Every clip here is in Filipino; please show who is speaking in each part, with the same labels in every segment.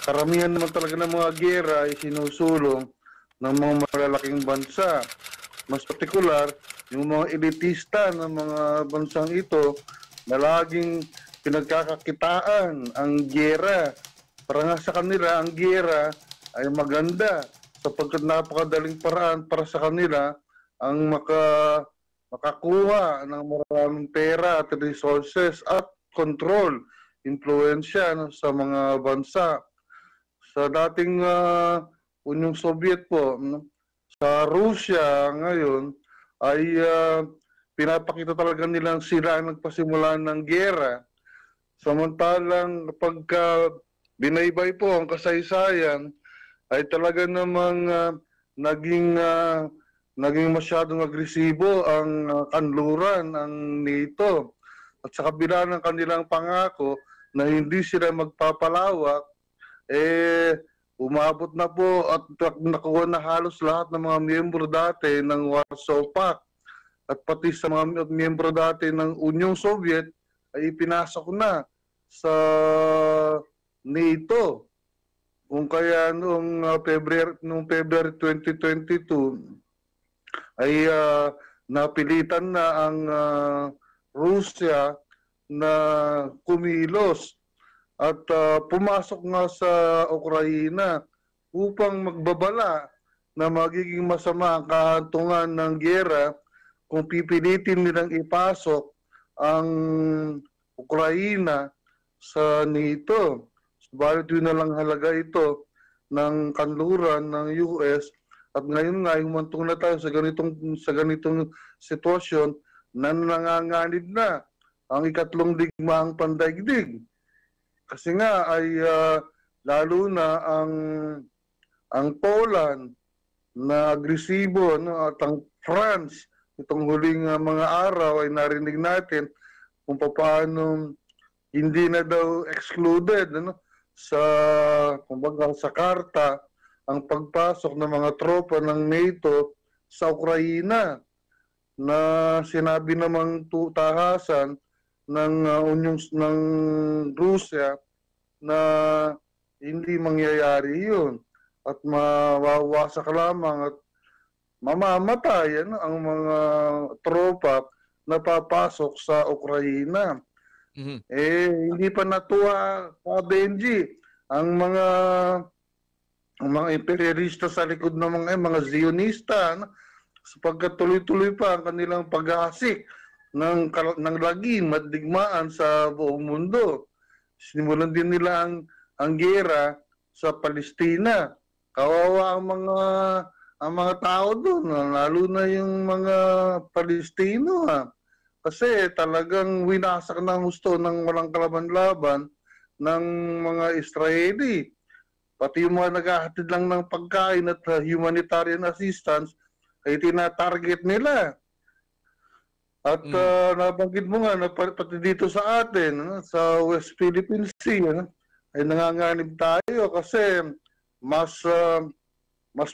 Speaker 1: karamihan naman talaga ng mga giyera ay sinusulong ng mga malalaking bansa. Mas partikular, yung mga elitista ng mga bansang ito na laging pinagkakakitaan ang giyera. Para nga sa kanila, ang giyera ay maganda sapagkat napakadaling paraan para sa kanila ang makakuha ng maraming pera at resources at control, impluensya sa mga bansa. Sa dating Unyong Soviet po, sa Russia ngayon ay pinapakita talaga nilang sila ang nagpasimula ng giyera. Samantalang pagka binaybay po ang kasaysayan ay talaga namang naging masyadong agresibo ang kanluran ng NATO. At sa kabila ng kanilang pangako na hindi sila magpapalawak, umabot na po at nakuha na halos lahat ng mga miyembro dati ng Warsaw Pact at pati sa mga miyembro dati ng Unyong Soviet ay ipinasok na sa NATO. Kung kaya noong February 2022 ay napilitan na ang Russia na kumilos at pumasok nga sa Ukraina upang magbabala na magiging masama ang kahantungan ng giyera kung pipilitin nilang ipasok ang Ukraina sa NATO. Subalit yun na lang halaga ito ng kanluran ng US at ngayon nga humantong na tayo sa ganitong sitwasyon na nanganganib na ang ikatlong digmaang pandaigdig. Kasi nga ay lalo na ang Poland na agresibo at ang France itong huling mga araw ay narinig natin kung paano hindi na daw excluded sa kumbaga sa karta ang pagpasok ng mga tropa ng NATO sa Ukraina na sinabi namang tahasan ng Russia na hindi mangyayari yun at mawawasak lamang at mamamatay ang mga tropa na papasok sa Ukraina.
Speaker 2: Mhm.
Speaker 1: Hindi pa natuwa Benji ang mga imperialista sa likod ng mga Zionista sapagkat tuloy-tuloy pa ang kanilang pag-aasik ng lagim at digmaan sa buong mundo. Sinimulan din nila ang giyera sa Palestina. Kawawa ang mga tao doon, lalo na yung mga Palestino. Kasi talagang winasak ng gusto ng walang kalaban-laban ng mga Israeli. Pati yung mga naghahatid lang ng pagkain at humanitarian assistance ay tinatarget nila. At nabanggit mo nga na pati dito sa atin, sa West Philippine Sea, ay nanganganib tayo kasi mas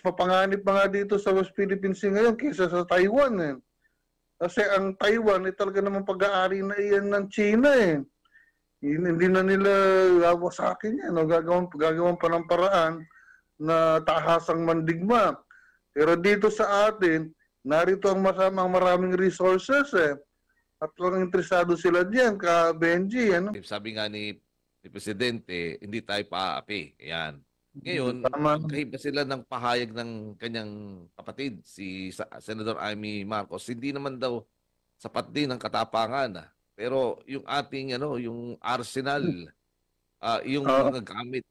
Speaker 1: mapanganib pa nga dito sa West Philippine Sea ngayon kaysa sa Taiwan. Kasi ang Taiwan ay talaga namang pag-aari na iyan ng China. Hindi na nila wasakin yan. Gagawin pa ng paraan na tahasang mandigma. Pero dito sa atin, narito ang maraming resources at lang interesado sila diyan Benji.
Speaker 2: Sabi nga ni Presidente, hindi tayo paaapi. Ayan. Ngayon, magkahiba sila ng pahayag ng kanyang kapatid, si Senador Amy Marcos. Hindi naman daw sapat din ang katapangan. Pero yung ating yung arsenal, yung mga gamit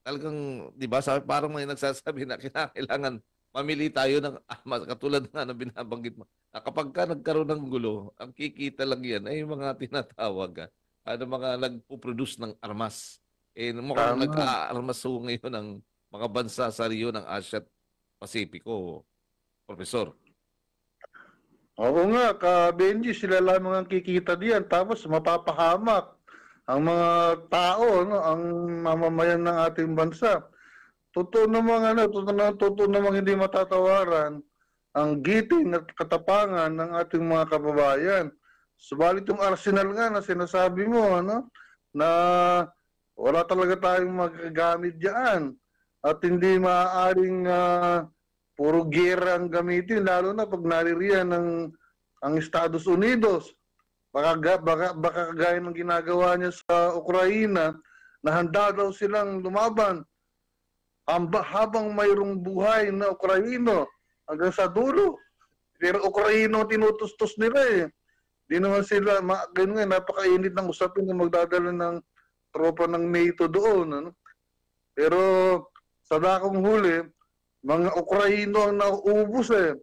Speaker 2: talagang 'di ba, sabi parang may nagsasabi na kailangan mamili tayo ng armas katulad ng binabanggit mo. Kapag ka nagkaroon ng gulo, ang kikita lang yan ay yung mga tinatawag mga nagpo-produce ng armas. Mukhang nag-aarmas ngayon ng mga bansa sa Rio ng Asia at Pasipiko, Profesor.
Speaker 1: Oo nga, Benji, sila lamang ang kikita diyan. Tapos mapapahamak ang mga tao, ang mamamayan ng ating bansa. Totoo namang hindi matatawaran ang giting at katapangan ng ating mga kababayan. Subalit yung arsenal nga na sinasabi mo, na Wala talaga tayong magagamit diyan. At hindi maaaring puro giyera ang gamitin, lalo na pag naririyan ang Estados Unidos. Baka kagaya ng ginagawa niya sa Ukraina, na handa daw silang lumaban habang mayroong buhay na Ukraino hanggang sa dulo. Pero Ukraino tinutustos nila eh. Di naman sila, ganun nga, napakainit ng usapin na magdadala ng tropa ng NATO doon. Ano? Pero sa dakong huli, mga Ukraino ang nauubos eh.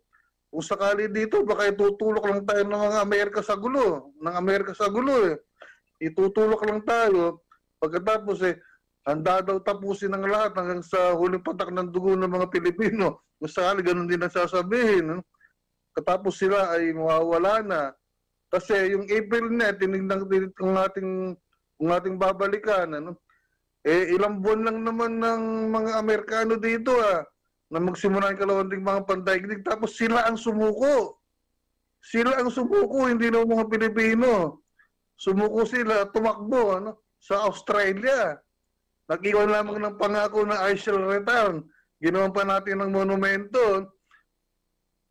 Speaker 1: Kung sakali dito, baka itutulok lang tayo ng mga Amerika sa gulo. Ng Amerika sa gulo eh. Itutulok lang tayo. Pagkatapos eh, handa daw tapusin ng lahat hanggang sa huling patak ng dugo ng mga Pilipino. Kung sakali, ganun din ang sasabihin. Katapos sila ay mawawala na. Kasi yung April na, tinignan kung ating babalikan, ano? Eh, ilang buwan lang naman ng mga Amerikano dito na magsimula yung kalawanding mga pandaigdig, tapos sila ang sumuko. Sila ang sumuko, hindi na mga Pilipino. Sumuko sila, tumakbo sa Australia. Nag-iwan lamang ng pangako na I shall return. Ginawan pa natin ng monumento.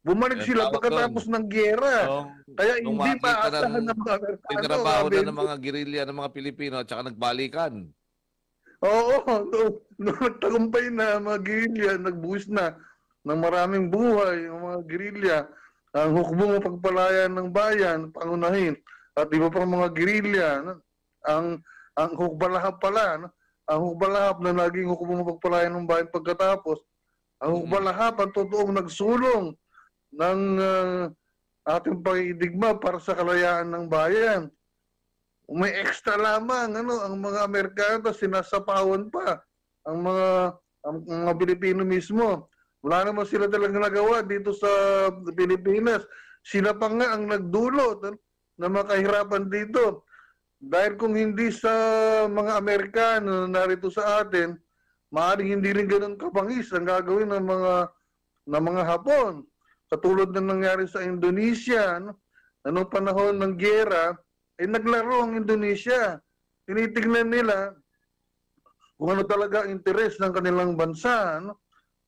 Speaker 1: Bumalik sila pagkatapos ng giyera. Kaya hindi pa asahan ng mga Amerikano.
Speaker 2: Tinrabaho na ng mga gerilya ng mga Pilipino at saka nagbalikan.
Speaker 1: Oo, nung nagtagumpay na mga gerilya, nagbuwis na ng maraming buhay, ng mga gerilya, ang hukbong pagpalayan ng bayan, pangunahin, at iba pang mga gerilya, ang hukbalahap pala, ang hukbalahap na naging hukbong pagpalayan ng bayan pagkatapos, ang hukbalahap ang totoong nagsulong ng ating pag-idigma para sa kalayaan ng bayan. May extra lamang ang mga Amerikano, sinasapawan pa ang mga Pilipino mismo. Wala naman sila talagang nagawa dito sa Pilipinas. Sila pa nga ang nagdulot na makahirapan dito. Dahil kung hindi sa mga Amerikano narito sa atin, maaaring hindi rin ganun kapangis ang gagawin ng mga Hapon. Katulad na nangyari sa Indonesia, anong panahon ng giyera, ay naglaro ang Indonesia. Tinitignan nila kung ano talaga ang interes ng kanilang bansa.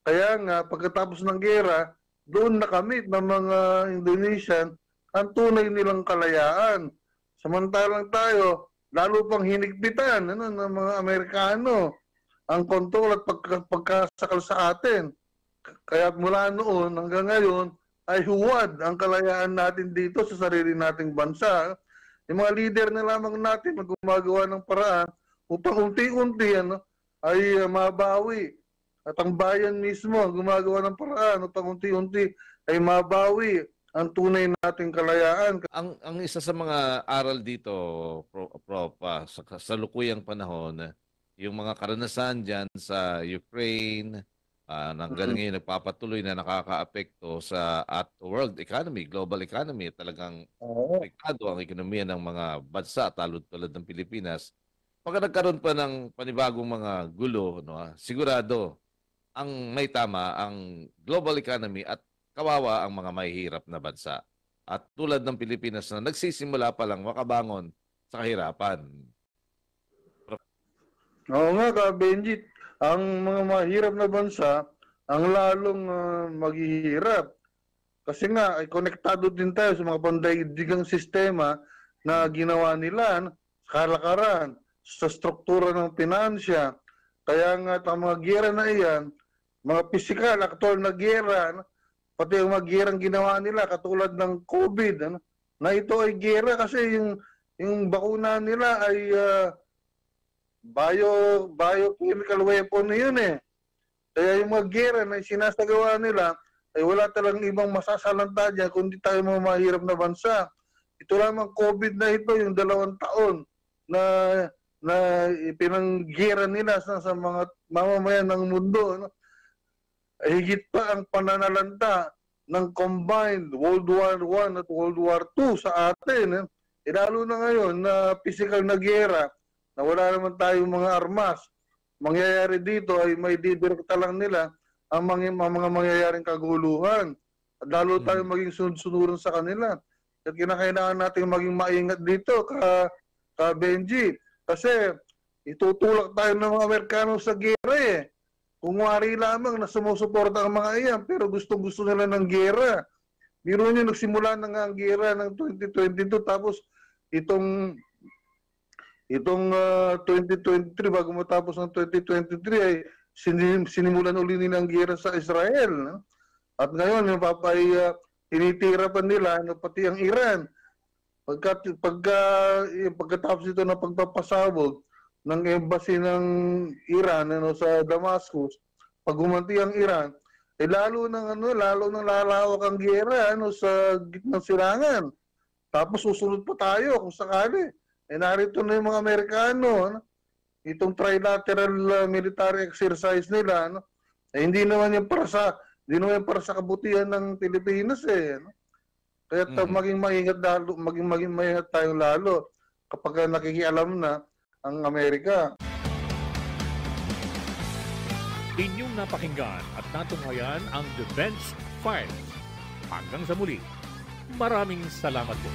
Speaker 1: Kaya nga, pagkatapos ng giyera, doon nakamit ng mga Indonesian ang tunay nilang kalayaan. Samantalang tayo, lalo pang hinigpitan ng mga Amerikano ang kontrol at pagkasakal sa atin. Kaya mula noon hanggang ngayon, ay huwad ang kalayaan natin dito sa sarili nating bansa. Yung mga leader na lamang natin na gumagawa ng paraan upang unti-unti ay mabawi. At ang bayan mismo gumagawa ng paraan upang unti-unti ay mabawi ang tunay nating kalayaan.
Speaker 2: Ang isa sa mga aral dito, Prof, sa kasalukuyang panahon, yung mga karanasan dyan sa Ukraine, hanggang ngayon nagpapatuloy na nakakaapekto sa world economy, global economy, talagang apektado ang ekonomiya ng mga bansa tulad ng Pilipinas. Pagka nagkaroon pa ng panibagong mga gulo, sigurado ang may tama ang global economy at kawawa ang mga mahihirap na bansa. At tulad ng Pilipinas na nagsisimula pa lang makabangon sa kahirapan.
Speaker 1: Oo nga ka, Benjit. Ang mga mahirap na bansa, ang lalong maghihirap. Kasi nga, ay konektado din tayo sa mga pandaigdigang sistema na ginawa nila sa kalakaran, sa struktura ng pinansya. Kaya nga, ang mga giyera na iyan, mga pisikal, aktual na giyera, pati yung mga giyerang ginawa nila, katulad ng COVID, na ito ay giyera kasi yung bakuna nila ay biochemical weapon na yun eh. Kaya yung mga giyera na sinasagawa nila ay wala talagang ibang masasalanta dyan kundi tayo mga mahirap na bansa. Ito lamang COVID na ito, yung 2 taon na ipinanggiyera nila sa mga mamamayan ng mundo. Ay higit pa ang pananalanta ng combined World War I at World War II sa atin. Lalo na ngayon na physical na giyera, na wala naman tayong mga armas, mangyayari dito ay may didirekta lang nila ang mga mangyayaring kaguluhan. At lalo tayo maging sunod-sunuran sa kanila. At kinakailangan natin maging maingat dito, ka Benji. Kasi itutulak tayo ng mga Amerikano sa gera eh. Kung wari lamang na sumusuporta ang mga iyan, pero gusto nila ng gera. Biro nyo, nagsimula na nga ang gera ng 2022, tapos itong 2023, bago matapos ng 2023, ay sinimulan uli nila ang gera sa Israel. No? At ngayon, tinitira pa nila, pati ang Iran. Pagkatapos ito ng pagpapasabog ng embassy ng Iran sa Damascus, pag humanti ang Iran, lalo nang lalawak ang giyera sa gitnang silangan. Tapos susunod pa tayo kung sakali. Narito na yung mga Amerikano, itong trilateral military exercise nila, hindi naman yung para sa kabutihan ng Pilipinas eh. Kaya maging maingat tayong lalo kapag nakikialam na ang Amerika.
Speaker 3: Inyong napakinggan at natunghayan ang Defense Files. Hanggang sa muli, maraming salamat po.